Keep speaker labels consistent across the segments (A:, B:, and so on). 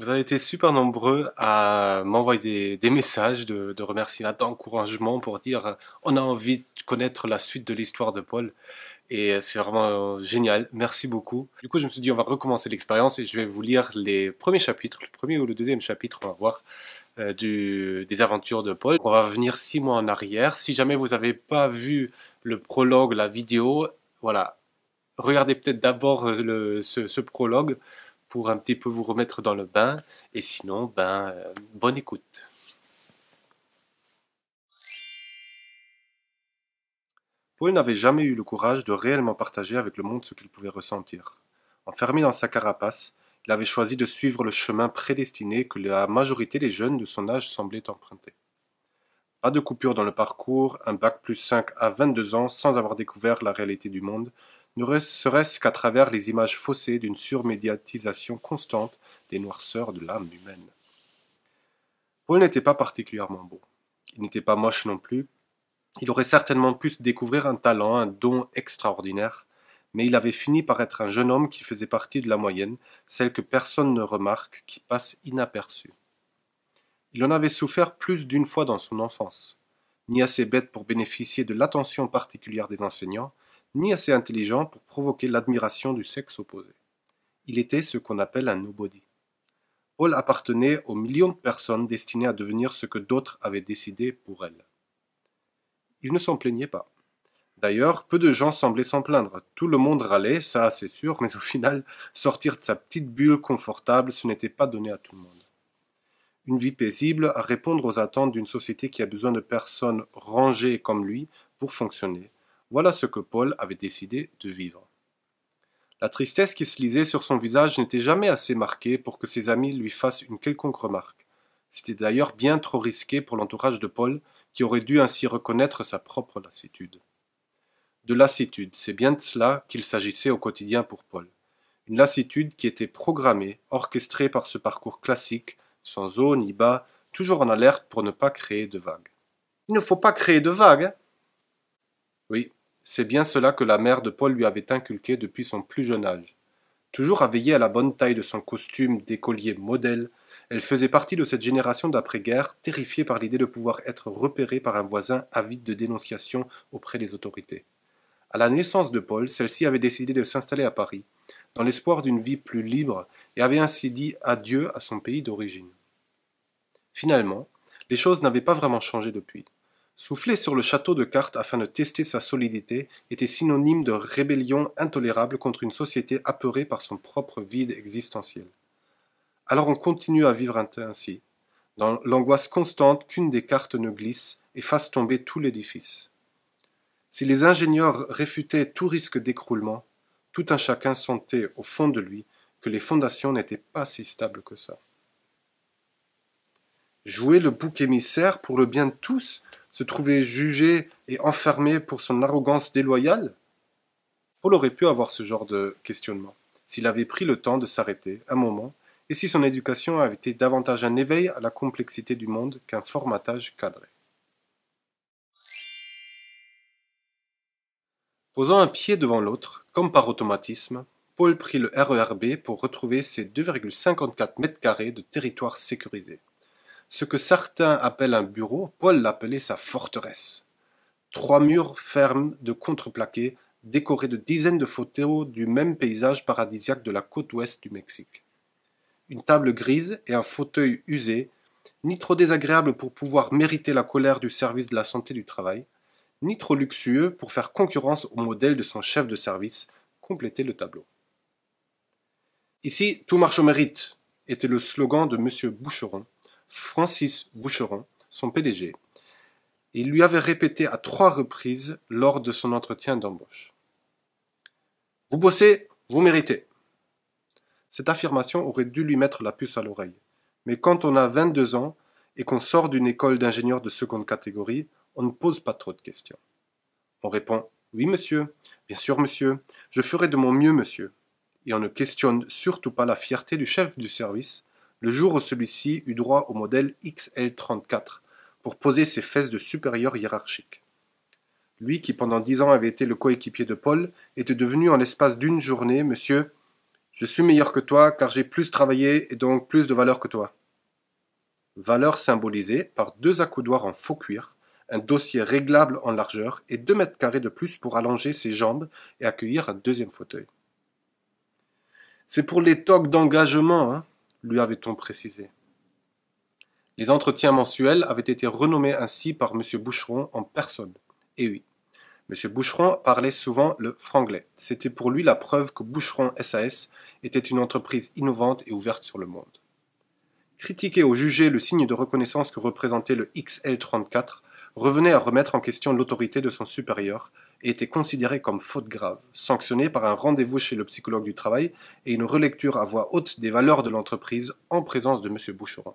A: Vous avez été super nombreux à m'envoyer des messages de remerciements, d'encouragement pour dire on a envie de connaître la suite de l'histoire de Paul et c'est vraiment génial. Merci beaucoup. Du coup, je me suis dit on va recommencer l'expérience et je vais vous lire les premiers chapitres, le premier ou le deuxième chapitre, on va voir, des aventures de Paul. On va revenir 6 mois en arrière. Si jamais vous n'avez pas vu le prologue, la vidéo, voilà, regardez peut-être d'abord ce prologue pour un petit peu vous remettre dans le bain. Et sinon, bonne écoute. Paul n'avait jamais eu le courage de réellement partager avec le monde ce qu'il pouvait ressentir. Enfermé dans sa carapace, il avait choisi de suivre le chemin prédestiné que la majorité des jeunes de son âge semblaient emprunter. Pas de coupure dans le parcours, un bac plus 5 à 22 ans sans avoir découvert la réalité du monde, ne serait-ce qu'à travers les images faussées d'une surmédiatisation constante des noirceurs de l'âme humaine. Paul n'était pas particulièrement beau. Il n'était pas moche non plus. Il aurait certainement pu se découvrir un talent, un don extraordinaire, mais il avait fini par être un jeune homme qui faisait partie de la moyenne, celle que personne ne remarque, qui passe inaperçue. Il en avait souffert plus d'une fois dans son enfance. Ni assez bête pour bénéficier de l'attention particulière des enseignants, ni assez intelligent pour provoquer l'admiration du sexe opposé. Il était ce qu'on appelle un nobody. Paul appartenait aux millions de personnes destinées à devenir ce que d'autres avaient décidé pour elles. Il ne s'en plaignait pas. D'ailleurs, peu de gens semblaient s'en plaindre. Tout le monde râlait, ça c'est sûr, mais au final, sortir de sa petite bulle confortable, ce n'était pas donné à tout le monde. Une vie paisible à répondre aux attentes d'une société qui a besoin de personnes rangées comme lui pour fonctionner. Voilà ce que Paul avait décidé de vivre. La tristesse qui se lisait sur son visage n'était jamais assez marquée pour que ses amis lui fassent une quelconque remarque. C'était d'ailleurs bien trop risqué pour l'entourage de Paul, qui aurait dû ainsi reconnaître sa propre lassitude. De lassitude, c'est bien de cela qu'il s'agissait au quotidien pour Paul. Une lassitude qui était programmée, orchestrée par ce parcours classique, sans haut ni bas, toujours en alerte pour ne pas créer de vagues. Il ne faut pas créer de vagues, hein ? Oui, c'est bien cela que la mère de Paul lui avait inculqué depuis son plus jeune âge. Toujours à veiller à la bonne taille de son costume d'écolier modèle, elle faisait partie de cette génération d'après-guerre, terrifiée par l'idée de pouvoir être repérée par un voisin avide de dénonciation auprès des autorités. À la naissance de Paul, celle-ci avait décidé de s'installer à Paris, dans l'espoir d'une vie plus libre, et avait ainsi dit adieu à son pays d'origine. Finalement, les choses n'avaient pas vraiment changé depuis. Souffler sur le château de cartes afin de tester sa solidité était synonyme de rébellion intolérable contre une société apeurée par son propre vide existentiel. Alors on continue à vivre ainsi, dans l'angoisse constante qu'une des cartes ne glisse et fasse tomber tout l'édifice. Si les ingénieurs réfutaient tout risque d'écroulement, tout un chacun sentait au fond de lui que les fondations n'étaient pas si stables que ça. Jouer le bouc émissaire pour le bien de tous, se trouver jugé et enfermé pour son arrogance déloyale? Paul aurait pu avoir ce genre de questionnement, s'il avait pris le temps de s'arrêter un moment, et si son éducation avait été davantage un éveil à la complexité du monde qu'un formatage cadré. Posant un pied devant l'autre, comme par automatisme, Paul prit le RER B pour retrouver ses 2,54 mètres carrés de territoire sécurisé. Ce que certains appellent un bureau, Paul l'appelait sa forteresse. 3 murs fermes de contreplaqué, décorés de dizaines de photos du même paysage paradisiaque de la côte ouest du Mexique. Une table grise et un fauteuil usé, ni trop désagréable pour pouvoir mériter la colère du service de la santé du travail, ni trop luxueux pour faire concurrence au modèle de son chef de service, complétaient le tableau. Ici, tout marche au mérite, était le slogan de M. Boucheron, Francis Boucheron, son PDG. Et il lui avait répété à 3 reprises lors de son entretien d'embauche. Vous bossez, vous méritez. Cette affirmation aurait dû lui mettre la puce à l'oreille. Mais quand on a 22 ans et qu'on sort d'une école d'ingénieur de seconde catégorie, on ne pose pas trop de questions. On répond « Oui, monsieur. Bien sûr, monsieur. Je ferai de mon mieux, monsieur. » Et on ne questionne surtout pas la fierté du chef du service, le jour où celui-ci eut droit au modèle XL34 pour poser ses fesses de supérieur hiérarchique. Lui qui pendant 10 ans avait été le coéquipier de Paul, était devenu en l'espace d'une journée « Monsieur, Je suis meilleur que toi car j'ai plus travaillé et donc plus de valeur que toi. Valeur symbolisée par deux accoudoirs en faux cuir, un dossier réglable en largeur et 2 mètres carrés de plus pour allonger ses jambes et accueillir un deuxième fauteuil. C'est pour les toques d'engagement, hein, lui avait-on précisé. Les entretiens mensuels avaient été renommés ainsi par M. Boucheron en personne. Et oui, M. Boucheron parlait souvent le franglais. C'était pour lui la preuve que Boucheron SAS était une entreprise innovante et ouverte sur le monde. Critiquer ou juger le signe de reconnaissance que représentait le XL34 revenait à remettre en question l'autorité de son supérieur et était considéré comme faute grave, sanctionné par un rendez-vous chez le psychologue du travail et une relecture à voix haute des valeurs de l'entreprise en présence de M. Boucheron.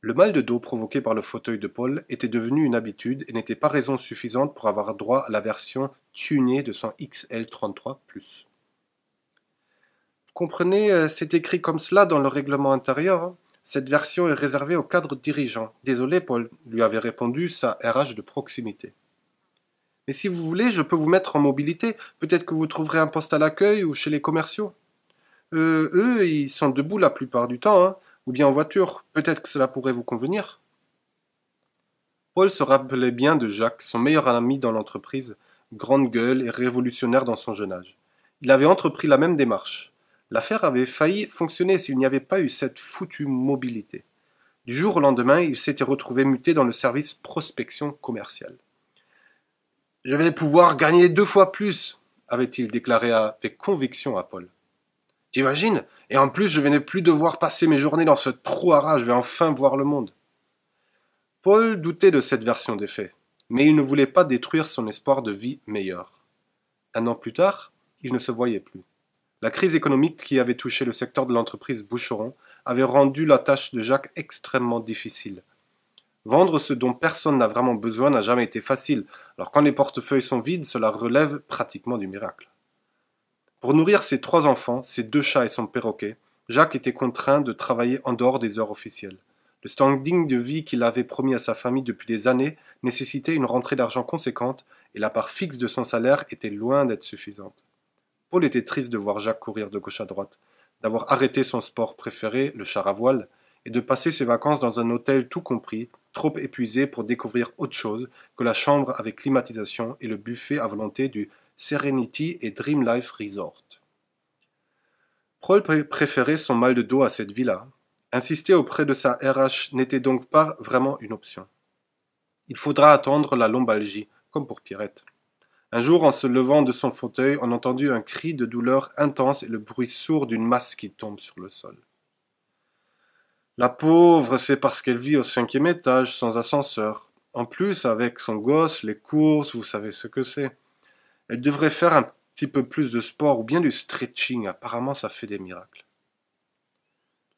A: Le mal de dos provoqué par le fauteuil de Paul était devenu une habitude et n'était pas raison suffisante pour avoir droit à la version tunée de son XL33+. Vous comprenez, c'est écrit comme cela dans le règlement intérieur. Hein. Cette version est réservée aux cadres dirigeants. Désolé, Paul, lui avait répondu sa RH de proximité. Mais si vous voulez, je peux vous mettre en mobilité. Peut-être que vous trouverez un poste à l'accueil ou chez les commerciaux. Eux, ils sont debout la plupart du temps, hein, ou bien en voiture. Peut-être que cela pourrait vous convenir. Paul se rappelait bien de Jacques, son meilleur ami dans l'entreprise, grande gueule et révolutionnaire dans son jeune âge. Il avait entrepris la même démarche. L'affaire avait failli fonctionner s'il n'y avait pas eu cette foutue mobilité. Du jour au lendemain, il s'était retrouvé muté dans le service prospection commerciale. « Je vais pouvoir gagner 2 fois plus », avait-il déclaré avec conviction à Paul. « T'imagines ? Et en plus, je vais ne plus devoir passer mes journées dans ce trou à rage, je vais enfin voir le monde. » Paul doutait de cette version des faits, mais il ne voulait pas détruire son espoir de vie meilleure. 1 an plus tard, il ne se voyait plus. La crise économique qui avait touché le secteur de l'entreprise Boucheron avait rendu la tâche de Jacques extrêmement difficile. Vendre ce dont personne n'a vraiment besoin n'a jamais été facile, alors quand les portefeuilles sont vides, cela relève pratiquement du miracle. Pour nourrir ses 3 enfants, ses 2 chats et son perroquet, Jacques était contraint de travailler en dehors des heures officielles. Le standing de vie qu'il avait promis à sa famille depuis des années nécessitait une rentrée d'argent conséquente et la part fixe de son salaire était loin d'être suffisante. Paul était triste de voir Jacques courir de gauche à droite, d'avoir arrêté son sport préféré, le char à voile, et de passer ses vacances dans un hôtel tout compris, trop épuisé pour découvrir autre chose que la chambre avec climatisation et le buffet à volonté du Serenity et Dream Life Resort. Paul préférait son mal de dos à cette vie-là. Insister auprès de sa RH n'était donc pas vraiment une option. Il faudra attendre la lombalgie, comme pour Pierrette. Un jour, en se levant de son fauteuil, on entendit un cri de douleur intense et le bruit sourd d'une masse qui tombe sur le sol. La pauvre, c'est parce qu'elle vit au 5e étage, sans ascenseur. En plus, avec son gosse, les courses, vous savez ce que c'est. Elle devrait faire un petit peu plus de sport ou bien du stretching, apparemment ça fait des miracles.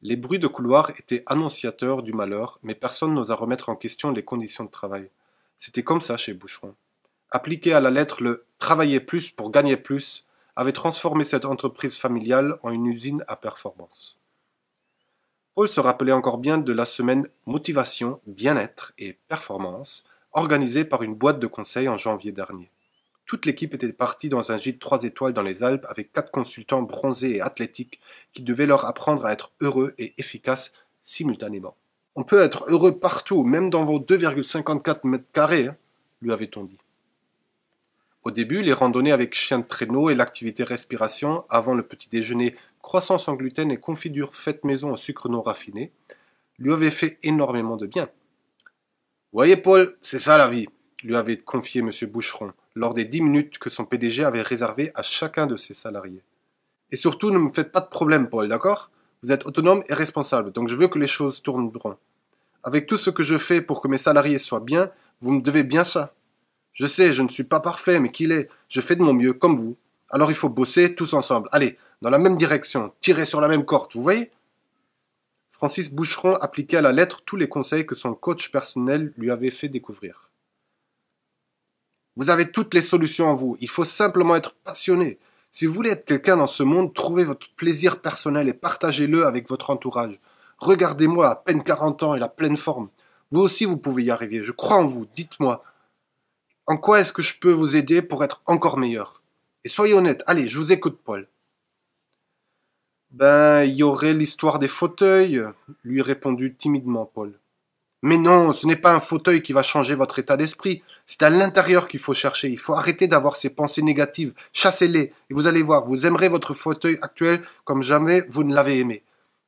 A: Les bruits de couloir étaient annonciateurs du malheur, mais personne n'osa remettre en question les conditions de travail. C'était comme ça chez Boucheron. Appliqué à la lettre le « travailler plus pour gagner plus » avait transformé cette entreprise familiale en une usine à performance. Paul se rappelait encore bien de la semaine motivation, bien-être et performance organisée par une boîte de conseil en janvier dernier. Toute l'équipe était partie dans un gîte 3 étoiles dans les Alpes avec 4 consultants bronzés et athlétiques qui devaient leur apprendre à être heureux et efficaces simultanément. « On peut être heureux partout, même dans vos 2,54 mètres carrés, hein, lui avait-on dit. Au début, les randonnées avec chien de traîneau et l'activité respiration avant le petit déjeuner croissant sans gluten et confiture faite maison au sucre non raffiné lui avaient fait énormément de bien. « Voyez Paul, c'est ça la vie », lui avait confié M. Boucheron lors des 10 minutes que son PDG avait réservées à chacun de ses salariés. « Et surtout, ne me faites pas de problème, Paul, d'accord ? Vous êtes autonome et responsable, donc je veux que les choses tournent droit. Avec tout ce que je fais pour que mes salariés soient bien, vous me devez bien ça. Je sais, je ne suis pas parfait, mais qu'il est. Je fais de mon mieux, comme vous. Alors il faut bosser tous ensemble. Allez, dans la même direction, tirer sur la même corde, vous voyez ?» Francis Boucheron appliquait à la lettre tous les conseils que son coach personnel lui avait fait découvrir. Vous avez toutes les solutions en vous. Il faut simplement être passionné. Si vous voulez être quelqu'un dans ce monde, trouvez votre plaisir personnel et partagez-le avec votre entourage. Regardez-moi, à peine 40 ans et la pleine forme. Vous aussi, vous pouvez y arriver. Je crois en vous. Dites-moi. En quoi est-ce que je peux vous aider pour être encore meilleur? Et soyez honnête. Allez, je vous écoute, Paul. Ben, il y aurait l'histoire des fauteuils, lui répondit timidement Paul. Mais non, ce n'est pas un fauteuil qui va changer votre état d'esprit. C'est à l'intérieur qu'il faut chercher. Il faut arrêter d'avoir ces pensées négatives. Chassez-les. Et vous allez voir, vous aimerez votre fauteuil actuel comme jamais vous ne l'avez aimé.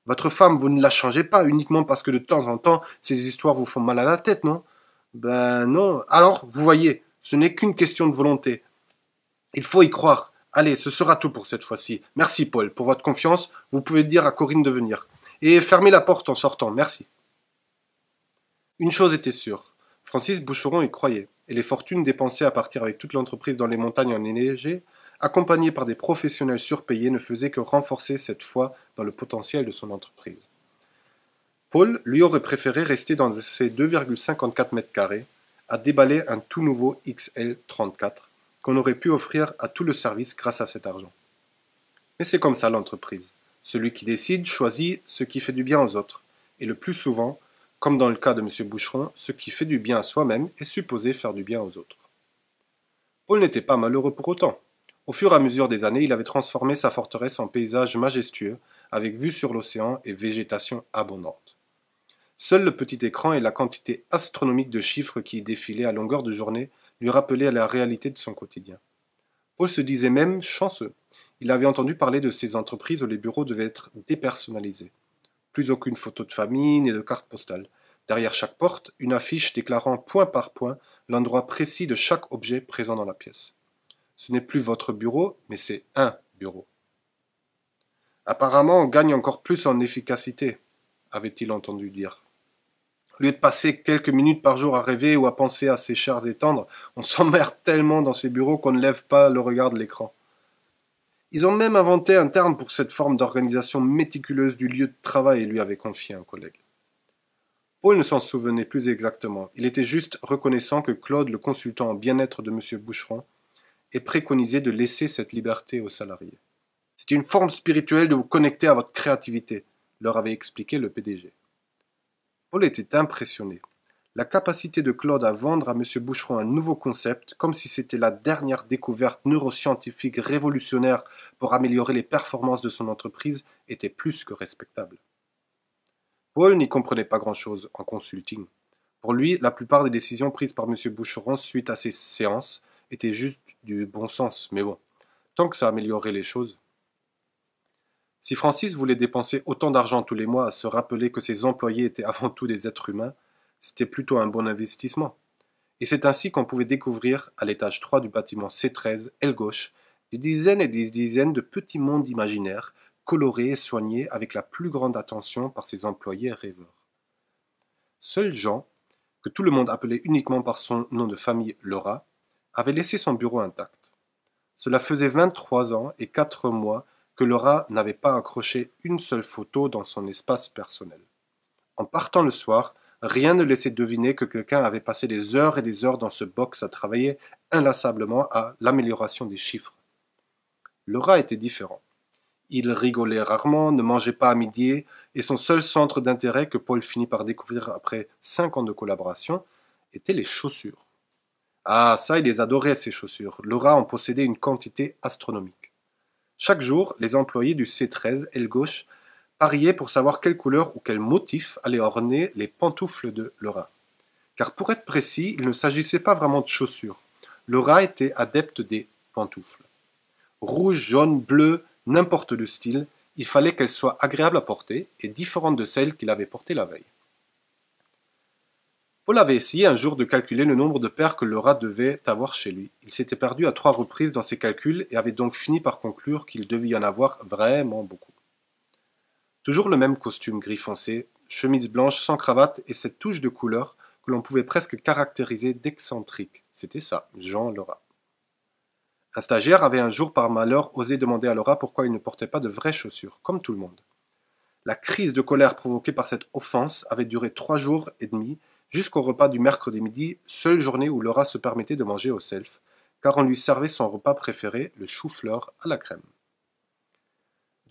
A: Votre femme, vous ne la changez pas uniquement parce que de temps en temps, ces histoires vous font mal à la tête, non? Ben non. Alors, vous voyez, ce n'est qu'une question de volonté. Il faut y croire. Allez, ce sera tout pour cette fois-ci. Merci, Paul, pour votre confiance. Vous pouvez dire à Corinne de venir. Et fermez la porte en sortant. Merci. Une chose était sûre, Francis Boucheron y croyait, et les fortunes dépensées à partir avec toute l'entreprise dans les montagnes enneigées, accompagnées par des professionnels surpayés, ne faisaient que renforcer cette foi dans le potentiel de son entreprise. Paul, lui, aurait préféré rester dans ses 2,54 mètres carrés, à déballer un tout nouveau XL34 qu'on aurait pu offrir à tout le service grâce à cet argent. Mais c'est comme ça l'entreprise. Celui qui décide choisit ce qui fait du bien aux autres, et le plus souvent, comme dans le cas de M. Boucheron, ce qui fait du bien à soi-même est supposé faire du bien aux autres. Paul n'était pas malheureux pour autant. Au fur et à mesure des années, il avait transformé sa forteresse en paysage majestueux, avec vue sur l'océan et végétation abondante. Seul le petit écran et la quantité astronomique de chiffres qui y défilaient à longueur de journée lui rappelaient la réalité de son quotidien. Paul se disait même chanceux. Il avait entendu parler de ces entreprises où les bureaux devaient être dépersonnalisés. Plus aucune photo de famille ni de carte postale. Derrière chaque porte, une affiche déclarant point par point l'endroit précis de chaque objet présent dans la pièce. Ce n'est plus votre bureau, mais c'est un bureau. Apparemment, on gagne encore plus en efficacité, avait-il entendu dire. Au lieu de passer quelques minutes par jour à rêver ou à penser à ses chairs et tendres, on s'emmerde tellement dans ces bureaux qu'on ne lève pas le regard de l'écran. Ils ont même inventé un terme pour cette forme d'organisation méticuleuse du lieu de travail, lui avait confié un collègue. Paul ne s'en souvenait plus exactement. Il était juste reconnaissant que Claude, le consultant en bien-être de M. Boucheron, ait préconisé de laisser cette liberté aux salariés. C'est une forme spirituelle de vous connecter à votre créativité, leur avait expliqué le PDG. Paul était impressionné. La capacité de Claude à vendre à M. Boucheron un nouveau concept, comme si c'était la dernière découverte neuroscientifique révolutionnaire pour améliorer les performances de son entreprise, était plus que respectable. Paul n'y comprenait pas grand-chose en consulting. Pour lui, la plupart des décisions prises par M. Boucheron suite à ces séances étaient juste du bon sens, mais bon, tant que ça améliorait les choses. Si Francis voulait dépenser autant d'argent tous les mois à se rappeler que ses employés étaient avant tout des êtres humains, c'était plutôt un bon investissement. Et c'est ainsi qu'on pouvait découvrir, à l'étage 3 du bâtiment C13, aile gauche, des dizaines et des dizaines de petits mondes imaginaires, colorés et soignés avec la plus grande attention par ses employés rêveurs. Seul Jean, que tout le monde appelait uniquement par son nom de famille Laura, avait laissé son bureau intact. Cela faisait 23 ans et 4 mois que Laura n'avait pas accroché une seule photo dans son espace personnel. En partant le soir, rien ne laissait deviner que quelqu'un avait passé des heures et des heures dans ce box à travailler inlassablement à l'amélioration des chiffres. Laura était différent. Il rigolait rarement, ne mangeait pas à midi, et son seul centre d'intérêt que Paul finit par découvrir après 5 ans de collaboration étaient les chaussures. Ah, ça, il les adorait, ces chaussures. Laura en possédait une quantité astronomique. Chaque jour, les employés du C13, aile gauche, pariaient pour savoir quelle couleur ou quel motif allait orner les pantoufles de Laura. Car pour être précis, il ne s'agissait pas vraiment de chaussures. Laura était adepte des pantoufles. Rouge, jaune, bleu, n'importe le style, il fallait qu'elles soient agréables à porter et différentes de celles qu'il avait portées la veille. Paul avait essayé un jour de calculer le nombre de paires que Laura devait avoir chez lui. Il s'était perdu à 3 reprises dans ses calculs et avait donc fini par conclure qu'il devait y en avoir vraiment beaucoup. Toujours le même costume gris foncé, chemise blanche sans cravate et cette touche de couleur que l'on pouvait presque caractériser d'excentrique. C'était ça, Jean Laura. Un stagiaire avait un jour par malheur osé demander à Laura pourquoi il ne portait pas de vraies chaussures, comme tout le monde. La crise de colère provoquée par cette offense avait duré 3 jours et demi, jusqu'au repas du mercredi midi, seule journée où Laura se permettait de manger au self, car on lui servait son repas préféré, le chou-fleur à la crème.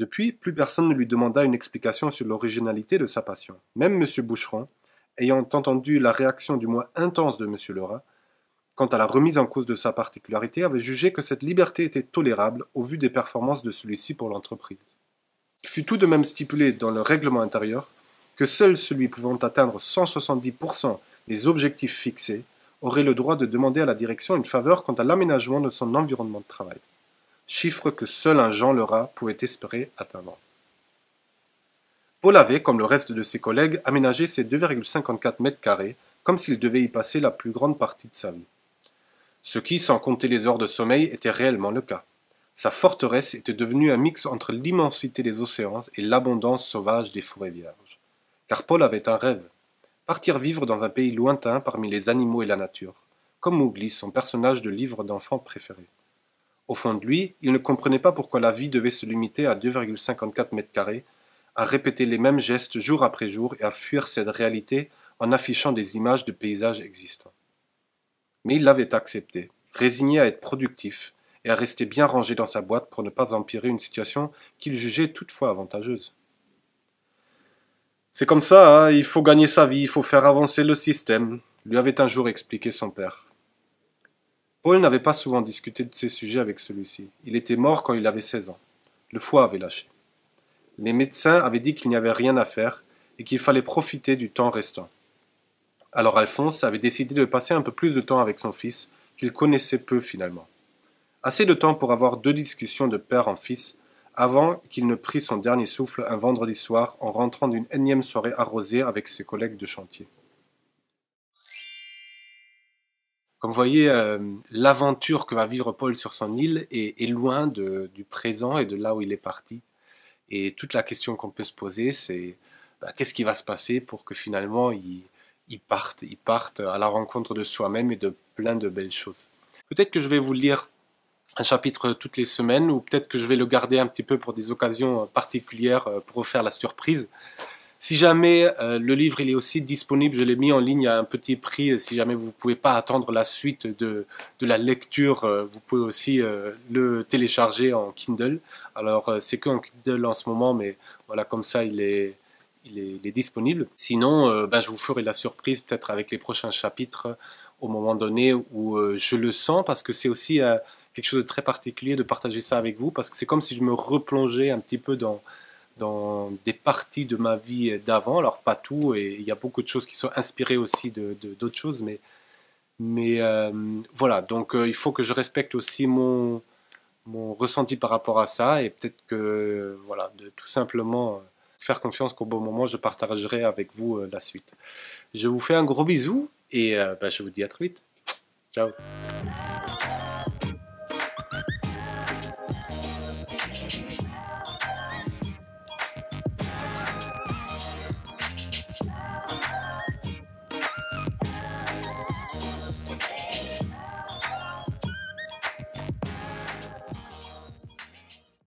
A: Depuis, plus personne ne lui demanda une explication sur l'originalité de sa passion. Même M. Boucheron, ayant entendu la réaction du moins intense de M. Laura, quant à la remise en cause de sa particularité, avait jugé que cette liberté était tolérable au vu des performances de celui-ci pour l'entreprise. Il fut tout de même stipulé dans le règlement intérieur que seul celui pouvant atteindre 170% des objectifs fixés aurait le droit de demander à la direction une faveur quant à l'aménagement de son environnement de travail, chiffre que seul un Jean Lerat pouvait espérer atteindre. Paul avait, comme le reste de ses collègues, aménagé ses 2,54 mètres carrés comme s'il devait y passer la plus grande partie de sa vie. Ce qui, sans compter les heures de sommeil, était réellement le cas. Sa forteresse était devenue un mix entre l'immensité des océans et l'abondance sauvage des forêts vierges. Car Paul avait un rêve, partir vivre dans un pays lointain parmi les animaux et la nature, comme Mowgli, son personnage de livre d'enfant préféré. Au fond de lui, il ne comprenait pas pourquoi la vie devait se limiter à 2,54 mètres carrés, à répéter les mêmes gestes jour après jour et à fuir cette réalité en affichant des images de paysages existants. Mais il l'avait accepté, résigné à être productif et à rester bien rangé dans sa boîte pour ne pas empirer une situation qu'il jugeait toutefois avantageuse. C'est comme ça, hein, il faut gagner sa vie, il faut faire avancer le système, lui avait un jour expliqué son père. Paul n'avait pas souvent discuté de ces sujets avec celui-ci. Il était mort quand il avait 16 ans. Le foie avait lâché. Les médecins avaient dit qu'il n'y avait rien à faire et qu'il fallait profiter du temps restant. Alors Alphonse avait décidé de passer un peu plus de temps avec son fils, qu'il connaissait peu finalement. Assez de temps pour avoir 2 discussions de père en fils, avant qu'il ne prît son dernier souffle un vendredi soir en rentrant d'une énième soirée arrosée avec ses collègues de chantier. Comme vous voyez, l'aventure que va vivre Paul sur son île est loin du présent et de là où il est parti. Et toute la question qu'on peut se poser, c'est qu'est-ce qui va se passer pour que finalement il parte à la rencontre de soi-même et de plein de belles choses. Peut-être que je vais vous lire un chapitre toutes les semaines, ou peut-être que je vais le garder un petit peu pour des occasions particulières pour vous faire la surprise. Si jamais le livre il est aussi disponible, je l'ai mis en ligne à un petit prix, si jamais vous ne pouvez pas attendre la suite de la lecture, vous pouvez aussi le télécharger en Kindle. Alors c'est qu'en Kindle en ce moment, mais voilà, comme ça il est disponible. Sinon, je vous ferai la surprise peut-être avec les prochains chapitres au moment donné où je le sens, parce que c'est aussi quelque chose de très particulier de partager ça avec vous, parce que c'est comme si je me replongeais un petit peu dans des parties de ma vie d'avant. Alors pas tout, et il y a beaucoup de choses qui sont inspirées aussi d'autres choses, mais voilà, donc il faut que je respecte aussi mon ressenti par rapport à ça, et peut-être que voilà, de tout simplement faire confiance qu'au bon moment je partagerai avec vous la suite. Je vous fais un gros bisou et je vous dis à très vite. Ciao.